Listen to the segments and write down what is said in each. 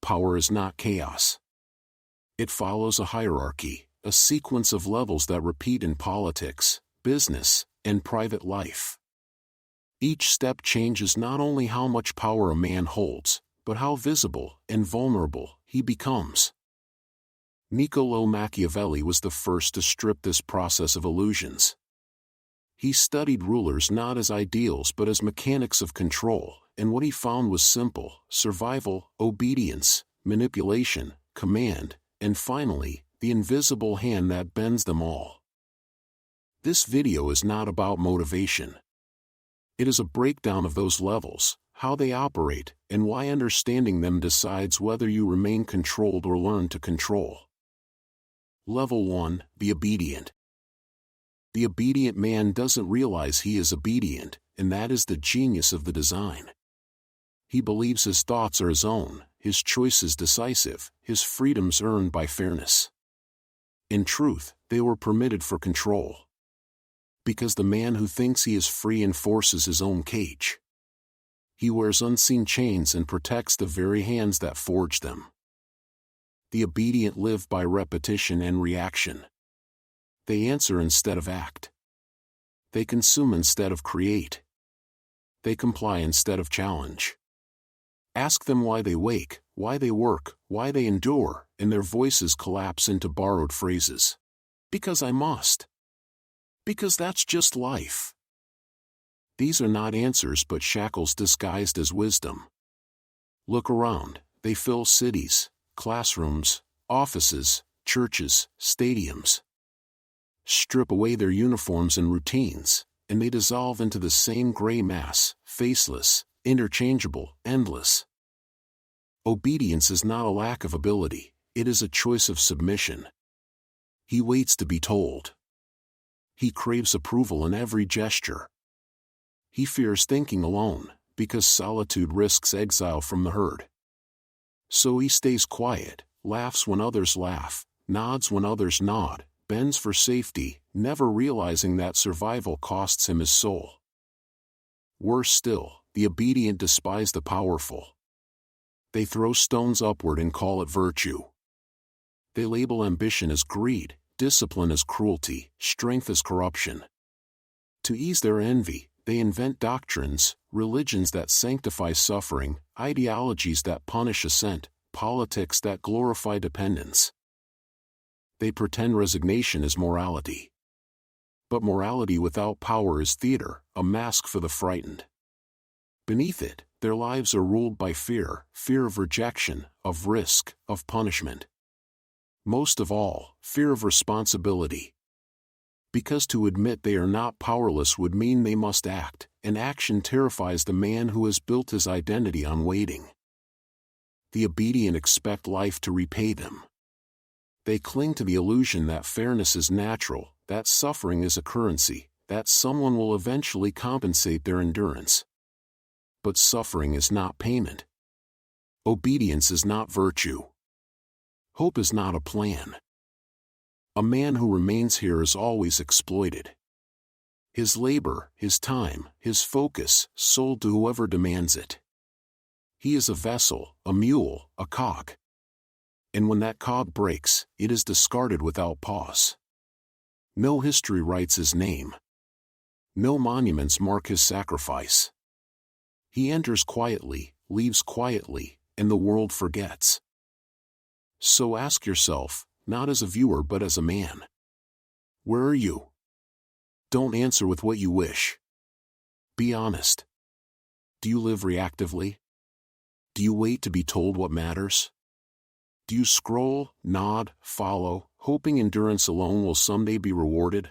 power is not chaos. It follows a hierarchy, a sequence of levels that repeat in politics, business, and private life. Each step changes not only how much power a man holds, but how visible and vulnerable he becomes. Niccolò Machiavelli was the first to strip this process of illusions. He studied rulers not as ideals but as mechanics of control, and what he found was simple: survival, obedience, manipulation, command, and finally, the invisible hand that bends them all. This video is not about motivation. It is a breakdown of those levels, how they operate, and why understanding them decides whether you remain controlled or learn to control. Level 1: Be obedient. The obedient man doesn't realize he is obedient, and that is the genius of the design. He believes his thoughts are his own, his choices decisive, his freedoms earned by fairness. In truth, they were permitted for control. Because the man who thinks he is free enforces his own cage. He wears unseen chains and protects the very hands that forge them. The obedient live by repetition and reaction. They answer instead of act. They consume instead of create. They comply instead of challenge. Ask them why they wake, why they work, why they endure, and their voices collapse into borrowed phrases. Because I must. Because that's just life. These are not answers but shackles disguised as wisdom. Look around, they fill cities, classrooms, offices, churches, stadiums. Strip away their uniforms and routines, and they dissolve into the same gray mass, faceless, interchangeable, endless. Obedience is not a lack of ability, it is a choice of submission. He waits to be told. He craves approval in every gesture. He fears thinking alone, because solitude risks exile from the herd. So he stays quiet, laughs when others laugh, nods when others nod, bends for safety, never realizing that survival costs him his soul. Worse still, the obedient despise the powerful. They throw stones upward and call it virtue. They label ambition as greed, discipline as cruelty, strength as corruption. To ease their envy, they invent doctrines, religions that sanctify suffering, ideologies that punish assent, politics that glorify dependence. They pretend resignation is morality. But morality without power is theater, a mask for the frightened. Beneath it, their lives are ruled by fear, fear of rejection, of risk, of punishment. Most of all, fear of responsibility. Because to admit they are not powerless would mean they must act, and action terrifies the man who has built his identity on waiting. The obedient expect life to repay them. They cling to the illusion that fairness is natural, that suffering is a currency, that someone will eventually compensate their endurance. But suffering is not payment. Obedience is not virtue. Hope is not a plan. A man who remains here is always exploited. His labor, his time, his focus, sold to whoever demands it. He is a vessel, a mule, a cog. And when that cog breaks, it is discarded without pause. No history writes his name. No monuments mark his sacrifice. He enters quietly, leaves quietly, and the world forgets. So ask yourself, not as a viewer but as a man. Where are you? Don't answer with what you wish. Be honest. Do you live reactively? Do you wait to be told what matters? Do you scroll, nod, follow, hoping endurance alone will someday be rewarded?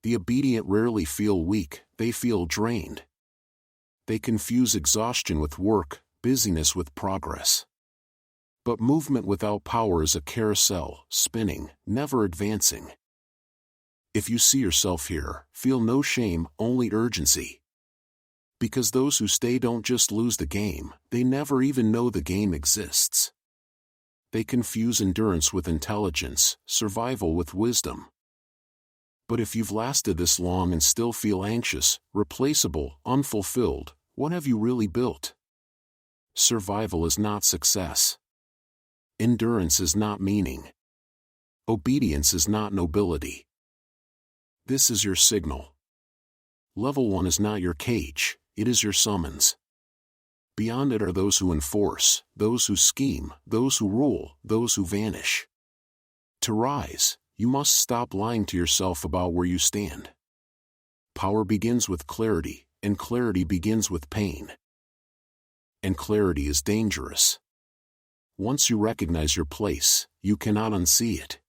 The obedient rarely feel weak, they feel drained. They confuse exhaustion with work, busyness with progress. But movement without power is a carousel, spinning, never advancing. If you see yourself here, feel no shame, only urgency. Because those who stay don't just lose the game, they never even know the game exists. They confuse endurance with intelligence, survival with wisdom. But if you've lasted this long and still feel anxious, replaceable, unfulfilled, what have you really built? Survival is not success. Endurance is not meaning. Obedience is not nobility. This is your signal. Level 1 is not your cage, it is your summons. Beyond it are those who enforce, those who scheme, those who rule, those who vanish. To rise, you must stop lying to yourself about where you stand. Power begins with clarity, and clarity begins with pain. And clarity is dangerous. Once you recognize your place, you cannot unsee it.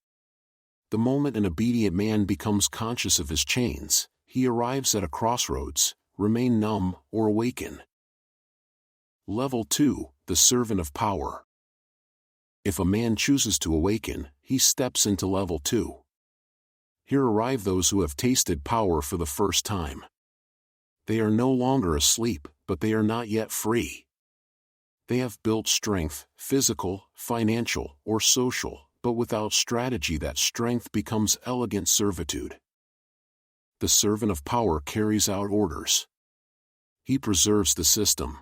The moment an obedient man becomes conscious of his chains, he arrives at a crossroads: remain numb or awaken. Level 2, the servant of power. If a man chooses to awaken, he steps into level 2. Here arrive those who have tasted power for the first time. They are no longer asleep, but they are not yet free. They have built strength, physical, financial, or social, but without strategy that strength becomes elegant servitude. The servant of power carries out orders. He preserves the system.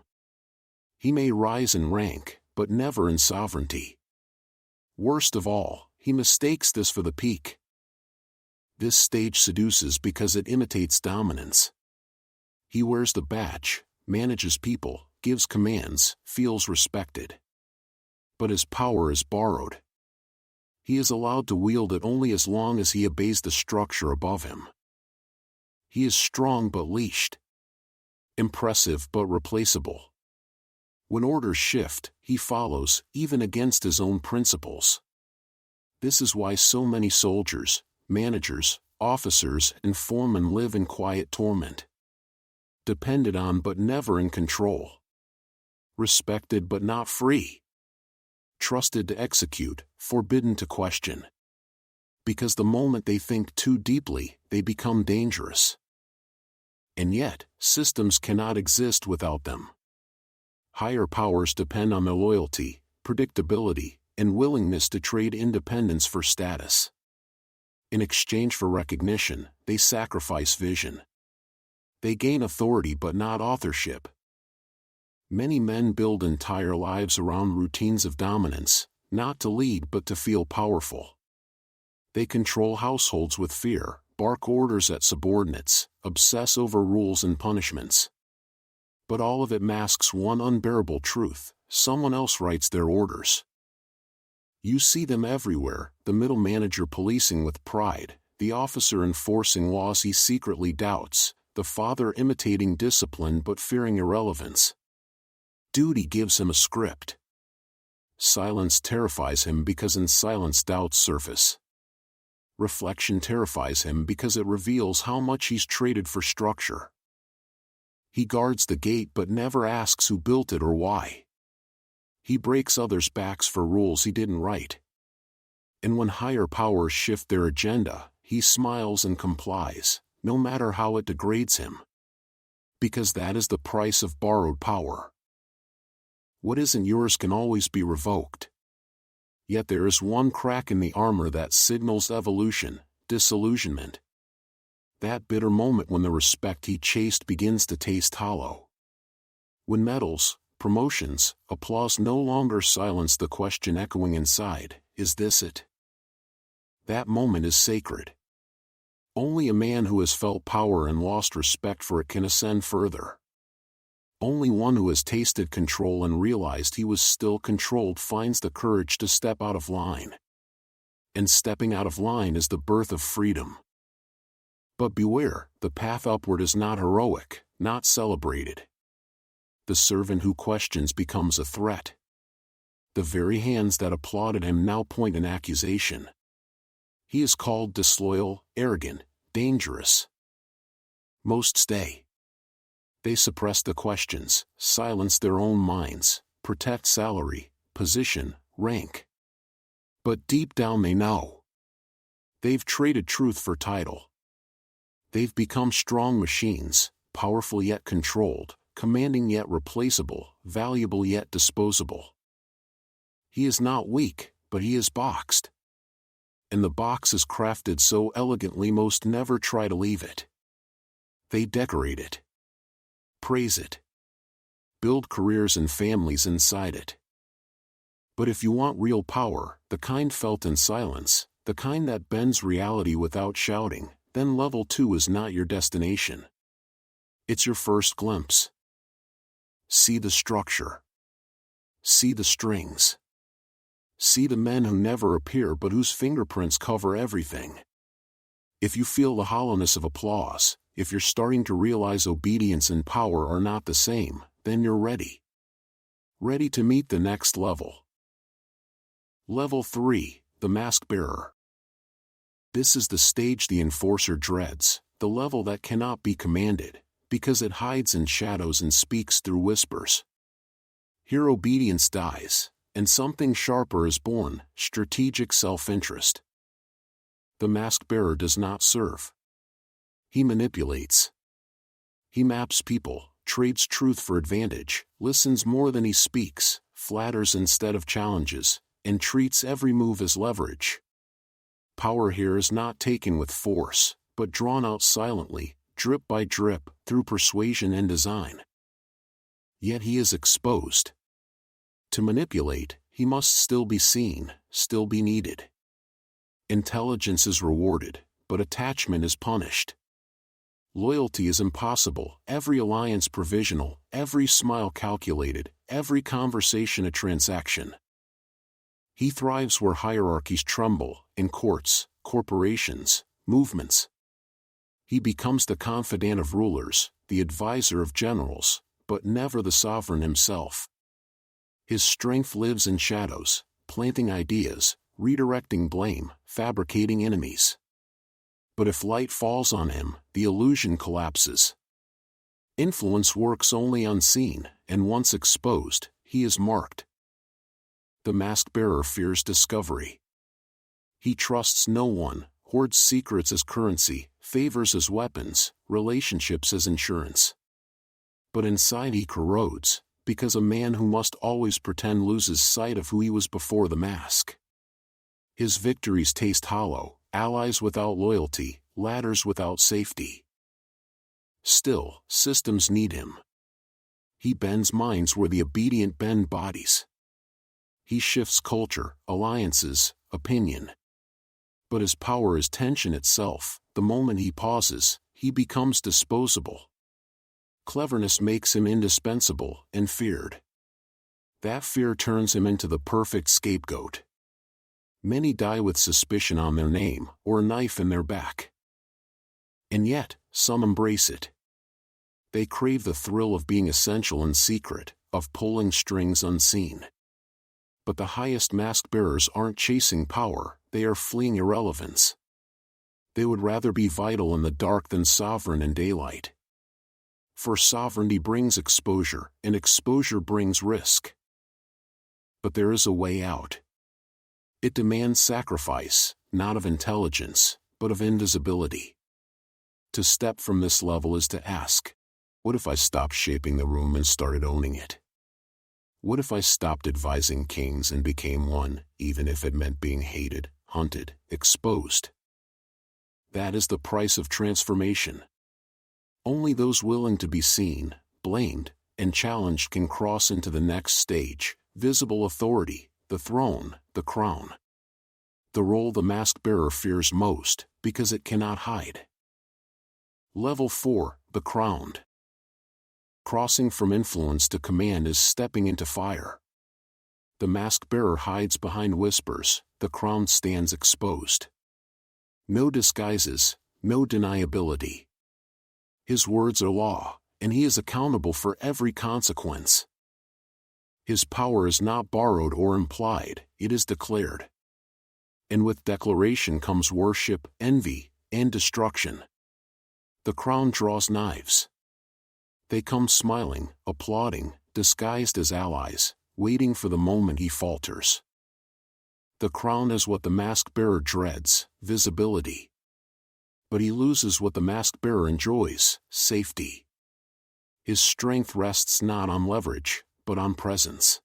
He may rise in rank, but never in sovereignty. Worst of all, he mistakes this for the peak. This stage seduces because it imitates dominance. He wears the badge, manages people, gives commands, feels respected. But his power is borrowed. He is allowed to wield it only as long as he obeys the structure above him. He is strong but leashed. Impressive but replaceable. When orders shift, he follows, even against his own principles. This is why so many soldiers, managers, officers, and foremen live in quiet torment. Depended on but never in control. Respected but not free. Trusted to execute, forbidden to question. Because the moment they think too deeply, they become dangerous. And yet, systems cannot exist without them. Higher powers depend on their loyalty, predictability, and willingness to trade independence for status. In exchange for recognition, they sacrifice vision. They gain authority but not authorship. Many men build entire lives around routines of dominance, not to lead but to feel powerful. They control households with fear, bark orders at subordinates, obsess over rules and punishments. But all of it masks one unbearable truth: someone else writes their orders. You see them everywhere, the middle manager policing with pride, the officer enforcing laws he secretly doubts, the father imitating discipline but fearing irrelevance. Duty gives him a script. Silence terrifies him because in silence doubts surface. Reflection terrifies him because it reveals how much he's traded for structure. He guards the gate but never asks who built it or why. He breaks others' backs for rules he didn't write. And when higher powers shift their agenda, he smiles and complies, no matter how it degrades him. Because that is the price of borrowed power. What isn't yours can always be revoked. Yet there is one crack in the armor that signals evolution: disillusionment. That bitter moment when the respect he chased begins to taste hollow. When medals, promotions, applause no longer silence the question echoing inside: is this it? That moment is sacred. Only a man who has felt power and lost respect for it can ascend further. Only one who has tasted control and realized he was still controlled finds the courage to step out of line. And stepping out of line is the birth of freedom. But beware, the path upward is not heroic, not celebrated. The servant who questions becomes a threat. The very hands that applauded him now point an accusation. He is called disloyal, arrogant, dangerous. Most stay. They suppress the questions, silence their own minds, protect salary, position, rank. But deep down they know. They've traded truth for title. They've become strong machines, powerful yet controlled, commanding yet replaceable, valuable yet disposable. He is not weak, but he is boxed. And the box is crafted so elegantly most never try to leave it. They decorate it. Praise it. build careers and families inside it. But if you want real power, the kind felt in silence, the kind that bends reality without shouting, then level 2 is not your destination. It's your first glimpse. See the structure. See the strings. See the men who never appear but whose fingerprints cover everything. If you feel the hollowness of applause, if you're starting to realize obedience and power are not the same, then you're ready. Ready to meet the next level. Level 3, the Mask Bearer. This is the stage the enforcer dreads, the level that cannot be commanded, because it hides in shadows and speaks through whispers. Here obedience dies, and something sharper is born, strategic self-interest. The Mask Bearer does not serve. He manipulates. He maps people, trades truth for advantage, listens more than he speaks, flatters instead of challenges, and treats every move as leverage. Power here is not taken with force, but drawn out silently, drip by drip, through persuasion and design. Yet he is exposed. To manipulate, he must still be seen, still be needed. Intelligence is rewarded, but attachment is punished. Loyalty is impossible, every alliance provisional, every smile calculated, every conversation a transaction. He thrives where hierarchies tremble, in courts, corporations, movements. He becomes the confidant of rulers, the advisor of generals, but never the sovereign himself. His strength lives in shadows, planting ideas, redirecting blame, fabricating enemies. But if light falls on him, the illusion collapses. Influence works only unseen, and once exposed, he is marked. The Mask Bearer fears discovery. He trusts no one, hoards secrets as currency, favors as weapons, relationships as insurance. But inside he corrodes, because a man who must always pretend loses sight of who he was before the mask. His victories taste hollow, allies without loyalty, ladders without safety. Still, systems need him. He bends minds where the obedient bend bodies. He shifts culture, alliances, opinion. But his power is tension itself. The moment he pauses, he becomes disposable. Cleverness makes him indispensable and feared. That fear turns him into the perfect scapegoat. Many die with suspicion on their name, or a knife in their back. And yet, some embrace it. They crave the thrill of being essential and secret, of pulling strings unseen. But the highest mask bearers aren't chasing power, they are fleeing irrelevance. They would rather be vital in the dark than sovereign in daylight. For sovereignty brings exposure, and exposure brings risk. But there is a way out. It demands sacrifice, not of intelligence, but of invisibility. To step from this level is to ask, what if I stopped shaping the room and started owning it? What if I stopped advising kings and became one, even if it meant being hated, hunted, exposed? That is the price of transformation. Only those willing to be seen, blamed, and challenged can cross into the next stage, visible authority, the throne, the crown. The role the mask bearer fears most, because it cannot hide. Level 4, the crowned. Crossing from influence to command is stepping into fire. The mask bearer hides behind whispers, the crown stands exposed. No disguises, no deniability. His words are law, and he is accountable for every consequence. His power is not borrowed or implied, it is declared. And with declaration comes worship, envy, and destruction. The crown draws knives. They come smiling, applauding, disguised as allies, waiting for the moment he falters. The crown is what the mask bearer dreads, visibility. But he loses what the mask bearer enjoys, safety. His strength rests not on leverage, but on presence.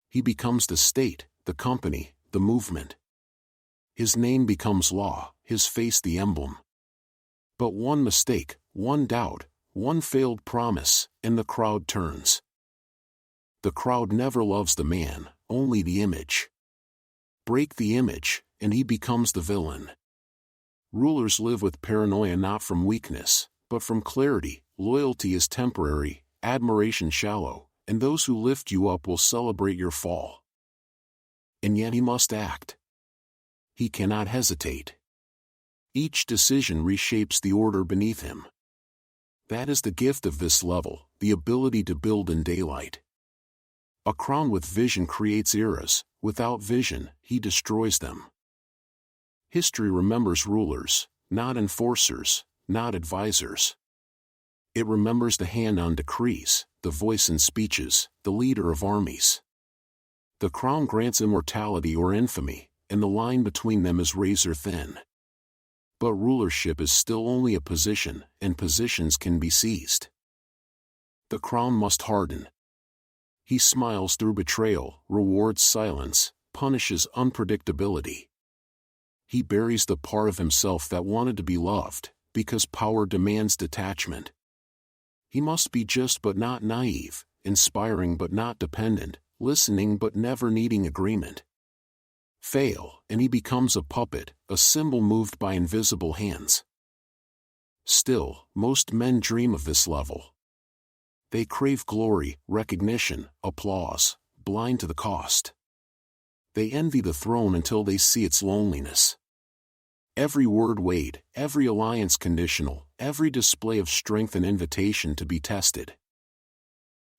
He becomes the state, the company, the movement. His name becomes law, his face the emblem. But one mistake, one doubt, one failed promise, and the crowd turns. The crowd never loves the man, only the image. Break the image, and he becomes the villain. Rulers live with paranoia not from weakness, but from clarity. Loyalty is temporary, admiration shallow, and those who lift you up will celebrate your fall. And yet he must act. He cannot hesitate. Each decision reshapes the order beneath him. That is the gift of this level, the ability to build in daylight. A crown with vision creates eras, without vision, he destroys them. History remembers rulers, not enforcers, not advisors. It remembers the hand on decrees, the voice in speeches, the leader of armies. The crown grants immortality or infamy, and the line between them is razor thin. But rulership is still only a position, and positions can be seized. The crown must harden. He smiles through betrayal, rewards silence, punishes unpredictability. He buries the part of himself that wanted to be loved, because power demands detachment. He must be just but not naive, inspiring but not dependent, listening but never needing agreement. Fail, and he becomes a puppet, a symbol moved by invisible hands. Still, most men dream of this level. They crave glory, recognition, applause, blind to the cost. They envy the throne until they see its loneliness. Every word weighed, every alliance conditional, every display of strength an invitation to be tested.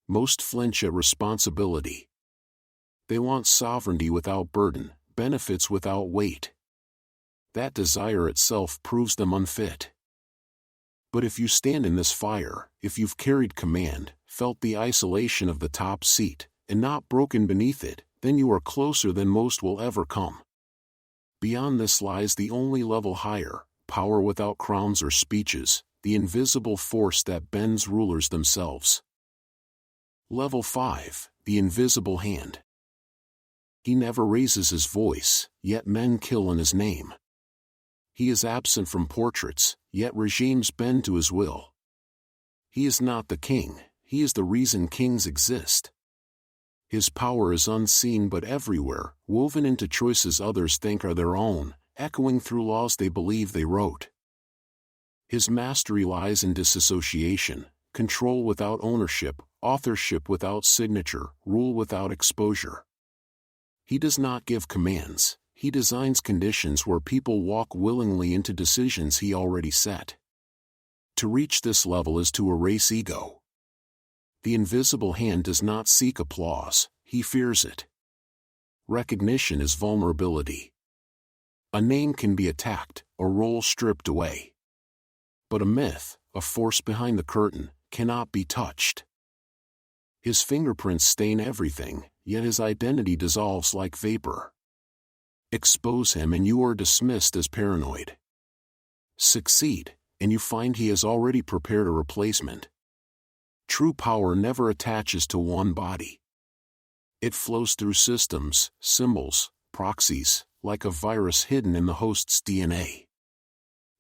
Most flinch at responsibility. They want sovereignty without burden, benefits without weight. That desire itself proves them unfit. But if you stand in this fire, if you've carried command, felt the isolation of the top seat, and not broken beneath it, then you are closer than most will ever come. Beyond this lies the only level higher, power without crowns or speeches, the invisible force that bends rulers themselves. Level 5, the invisible hand. He never raises his voice, yet men kill in his name. He is absent from portraits, yet regimes bend to his will. He is not the king, he is the reason kings exist. His power is unseen but everywhere, woven into choices others think are their own, echoing through laws they believe they wrote. His mastery lies in disassociation, control without ownership, authorship without signature, rule without exposure. He does not give commands, he designs conditions where people walk willingly into decisions he already set. To reach this level is to erase ego. The invisible hand does not seek applause, he fears it. Recognition is vulnerability. A name can be attacked, a role stripped away. But a myth, a force behind the curtain, cannot be touched. His fingerprints stain everything, yet his identity dissolves like vapor. Expose him and you are dismissed as paranoid. Succeed, and you find he has already prepared a replacement. True power never attaches to one body. It flows through systems, symbols, proxies, like a virus hidden in the host's DNA.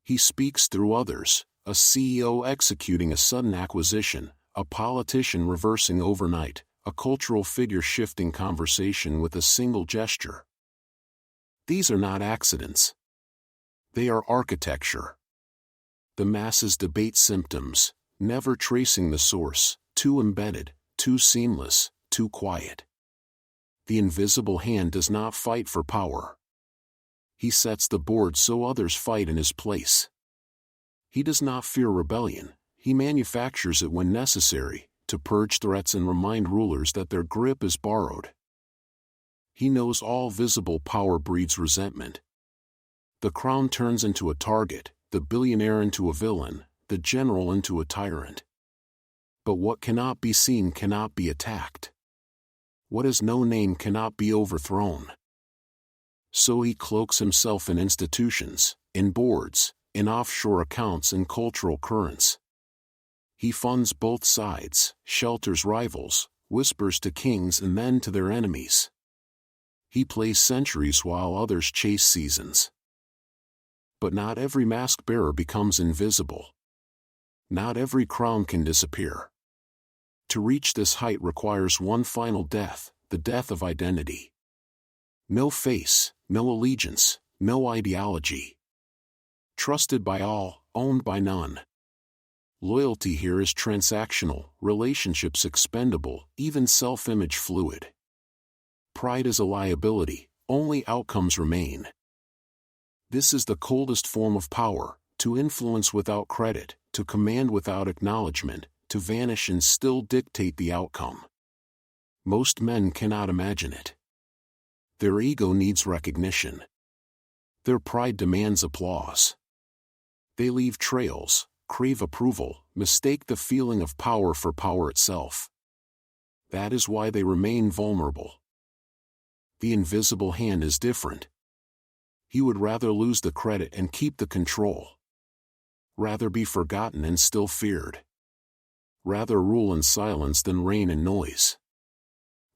He speaks through others, a CEO executing a sudden acquisition, a politician reversing overnight, a cultural figure shifting conversation with a single gesture. These are not accidents. They are architecture. The masses debate symptoms, never tracing the source, too embedded, too seamless, too quiet. The invisible hand does not fight for power. He sets the board so others fight in his place. He does not fear rebellion, he manufactures it when necessary, to purge threats and remind rulers that their grip is borrowed. He knows all visible power breeds resentment. The crown turns into a target, the billionaire into a villain, the general into a tyrant. But what cannot be seen cannot be attacked. What has no name cannot be overthrown. So he cloaks himself in institutions, in boards, in offshore accounts and cultural currents. He funds both sides, shelters rivals, whispers to kings and then to their enemies. He plays centuries while others chase seasons. But not every mask-bearer becomes invisible. Not every crown can disappear. To reach this height requires one final death, the death of identity. No face, no allegiance, no ideology. Trusted by all, owned by none. Loyalty here is transactional, relationships expendable, even self-image fluid. Pride is a liability, only outcomes remain. This is the coldest form of power, to influence without credit, to command without acknowledgement, to vanish and still dictate the outcome. Most men cannot imagine it. Their ego needs recognition. Their pride demands applause. They leave trails, crave approval, mistake the feeling of power for power itself. That is why they remain vulnerable. The invisible hand is different. He would rather lose the credit and keep the control. Rather be forgotten and still feared. Rather rule in silence than reign in noise.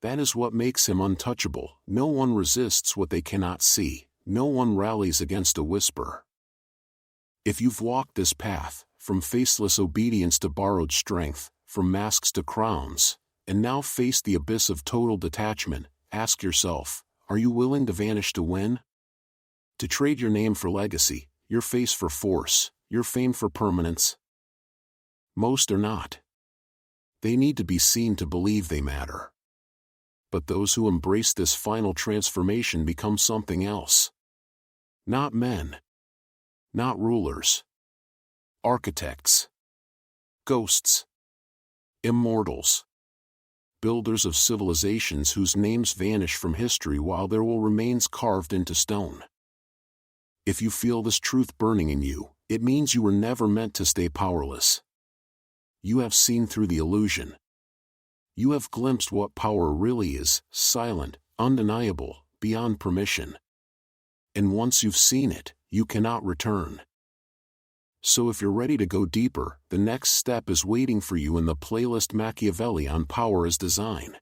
That is what makes him untouchable. No one resists what they cannot see. No one rallies against a whisper. If you've walked this path, from faceless obedience to borrowed strength, from masks to crowns, and now face the abyss of total detachment, ask yourself, are you willing to vanish to win? To trade your name for legacy, your face for force, your fame for permanence? Most are not. They need to be seen to believe they matter. But those who embrace this final transformation become something else. Not men. Not rulers. Architects. Ghosts. Immortals. Builders of civilizations whose names vanish from history while their will remains carved into stone. If you feel this truth burning in you, it means you were never meant to stay powerless. You have seen through the illusion. You have glimpsed what power really is, silent, undeniable, beyond permission. And once you've seen it, you cannot return. So if you're ready to go deeper, the next step is waiting for you in the playlist Machiavelli on Power as Design.